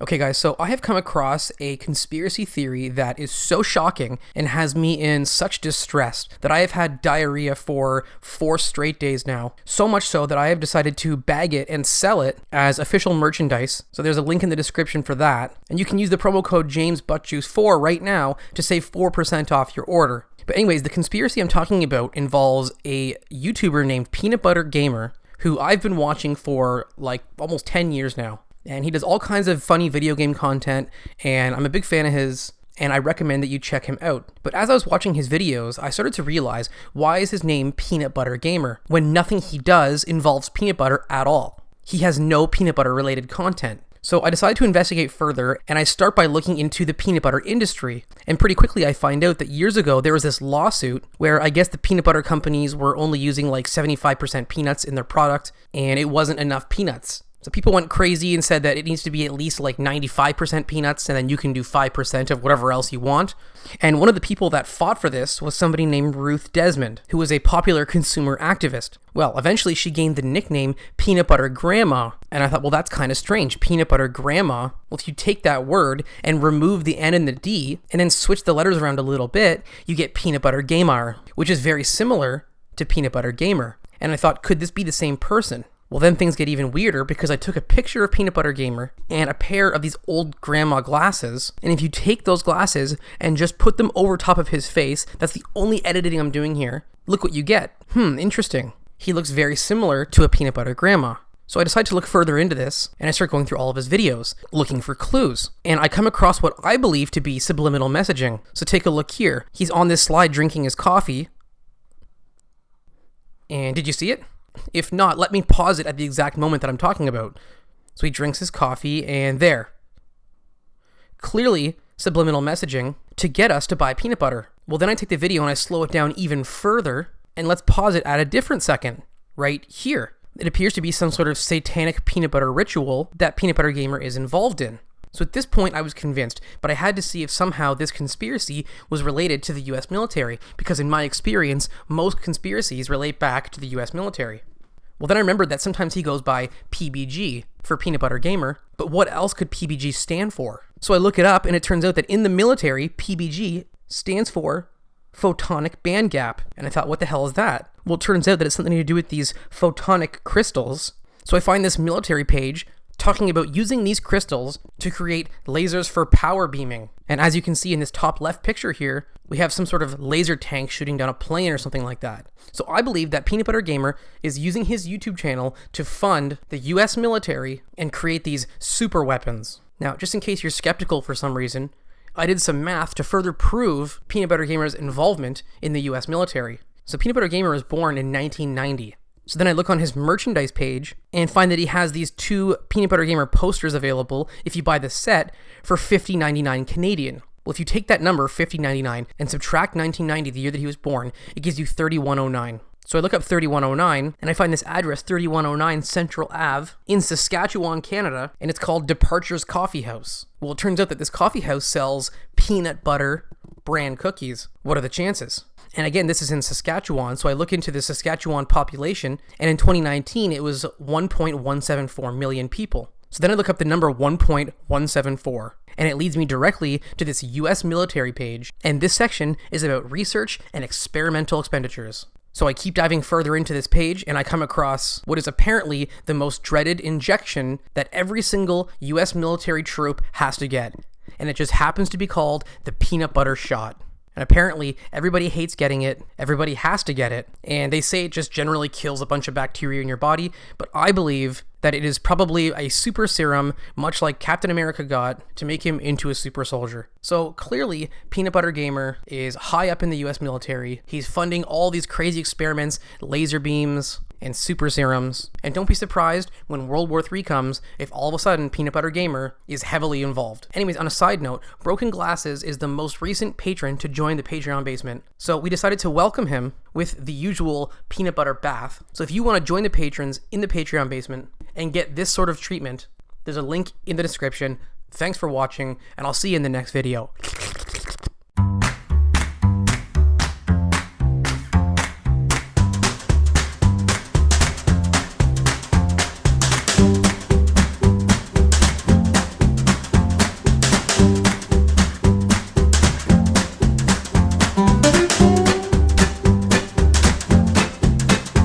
Okay guys, so I have come across a conspiracy theory that is so shocking and has me in such distress that I have had diarrhea for 4 straight days now. So much so that I have decided to bag it and sell it as official merchandise. So there's a link in the description for that. And you can use the promo code JamesButtJuice4 right now to save 4% off your order. But anyways, the conspiracy I'm talking about involves a YouTuber named Peanut Butter Gamer who I've been watching for like almost 10 years now. And he does all kinds of funny video game content, and I'm a big fan of his, and I recommend that you check him out. But as I was watching his videos, I started to realize, why is his name Peanut Butter Gamer, when nothing he does involves peanut butter at all? He has no peanut butter related content. So I decided to investigate further, and I start by looking into the peanut butter industry. And pretty quickly I find out that years ago there was this lawsuit where I guess the peanut butter companies were only using like 75% peanuts in their product, and it wasn't enough peanuts. So people went crazy and said that it needs to be at least like 95% peanuts, and then you can do 5% of whatever else you want. And one of the people that fought for this was somebody named Ruth Desmond, who was a popular consumer activist. Well, eventually she gained the nickname Peanut Butter Grandma. And I thought, well, that's kind of strange. Peanut Butter Grandma. Well, if you take that word and remove the N and the D, and then switch the letters around a little bit, you get Peanut Butter Gamer, which is very similar to Peanut Butter Gamer. And I thought, could this be the same person? Well, then things get even weirder because I took a picture of Peanut Butter Gamer and a pair of these old grandma glasses. And if you take those glasses and just put them over top of his face, that's the only editing I'm doing here, look what you get. Interesting. He looks very similar to a Peanut Butter Grandma. So I decided to look further into this, and I start going through all of his videos, looking for clues. And I come across what I believe to be subliminal messaging. So take a look here. He's on this slide drinking his coffee. And did you see it? If not, let me pause it at the exact moment that I'm talking about. So he drinks his coffee, and there. Clearly, subliminal messaging to get us to buy peanut butter. Well, then I take the video and I slow it down even further, and let's pause it at a different second, right here. It appears to be some sort of satanic peanut butter ritual that Peanut Butter Gamer is involved in. So at this point, I was convinced, but I had to see if somehow this conspiracy was related to the US military, because in my experience, most conspiracies relate back to the US military. Well, then I remembered that sometimes he goes by PBG for Peanut Butter Gamer, but what else could PBG stand for? So I look it up, and it turns out that in the military, PBG stands for photonic band gap. And I thought, what the hell is that? Well, it turns out that it's something to do with these photonic crystals. So I find this military page talking about using these crystals to create lasers for power beaming. And as you can see in this top left picture here, we have some sort of laser tank shooting down a plane or something like that. So I believe that Peanut Butter Gamer is using his YouTube channel to fund the US military and create these super weapons. Now, just in case you're skeptical for some reason, I did some math to further prove Peanut Butter Gamer's involvement in the US military. So Peanut Butter Gamer was born in 1990. So then I look on his merchandise page and find that he has these 2 Peanut Butter Gamer posters available if you buy the set for $50.99 Canadian. Well, if you take that number, $50.99, and subtract 1990, the year that he was born, it gives you $31.09. So I look up 3109, and I find this address, 3109 Central Ave, in Saskatchewan, Canada, and it's called Departure's Coffee House. Well, it turns out that this coffee house sells peanut butter brand cookies. What are the chances? And again, this is in Saskatchewan, so I look into the Saskatchewan population, and in 2019, it was 1.174 million people. So then I look up the number 1.174, and it leads me directly to this US military page, and this section is about research and experimental expenditures. So I keep diving further into this page, and I come across what is apparently the most dreaded injection that every single US military troop has to get, and it just happens to be called the peanut butter shot. And apparently, everybody hates getting it, everybody has to get it, and they say it just generally kills a bunch of bacteria in your body, but I believe that it is probably a super serum, much like Captain America got, to make him into a super soldier. So clearly, Peanut Butter Gamer is high up in the US military. He's funding all these crazy experiments, laser beams, and super serums. And don't be surprised when World War III comes if all of a sudden Peanut Butter Gamer is heavily involved. Anyways, on a side note, Broken Glasses is the most recent patron to join the Patreon basement. So we decided to welcome him with the usual peanut butter bath. So if you want to join the patrons in the Patreon basement and get this sort of treatment, there's a link in the description. Thanks for watching, and I'll see you in the next video.